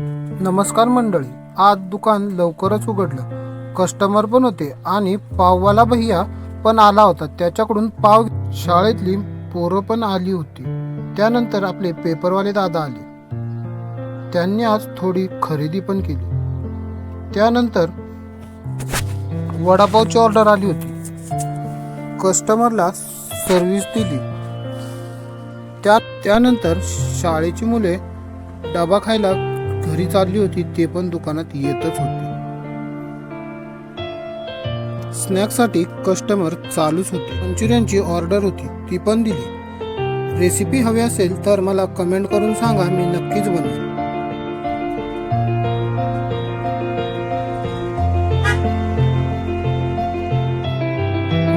नमस्कार मंडळी, आज दुकान लवकरच उघडलं. कस्टमर पण होते आणि पाववाला भैया पण आला होता. त्याच्याकडून पाव. शाळेतली पोरं पण आली होती. त्यानंतर आपले पेपरवाले दादा आले. त्यांनी आज थोडी खरेदी पण केली. त्यानंतर वडापावची ऑर्डर आली होती. कस्टमरला सर्व्हिस दिली. त्यानंतर शाळेची मुले डबा खायला घरी चालली होती. ते पण दुकानात येतच होते. स्नॅक्ससाठी कस्टमर चालूच होते. मंचुरियनची ऑर्डर होती, ती पण दिली. रेसिपी हवी असेल तर मला कमेंट करून सांगा, मी नक्कीच बनवेन.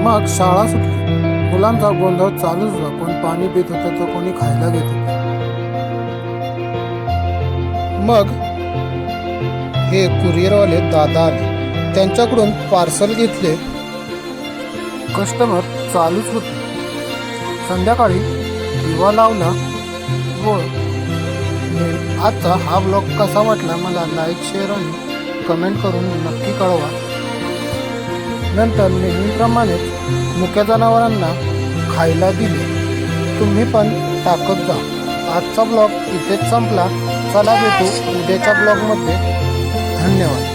मग शाळा सुटली. मुलांचा गोंधळ चालूच होता. कोण पाणी पित होतं तर कोणी खायला घेत होतं. मग हे कुरिअरवाले दादा आले. त्यांच्याकडून पार्सल घेतले. कस्टमर चालूच होते. संध्याकाळी दिवा लावला. व आजचा हा ब्लॉग कसा वाटला मला लाईक, शेअर आणि कमेंट करून नक्की कळवा. नंतर नेहमीप्रमाणेच मुक्या जनावरांना खायला दिले. तुम्ही पण टाकत जा. आजचा ब्लॉग इथेच संपला. चला भेटू उद्याच्या ब्लॉगमध्ये. धन्यवाद.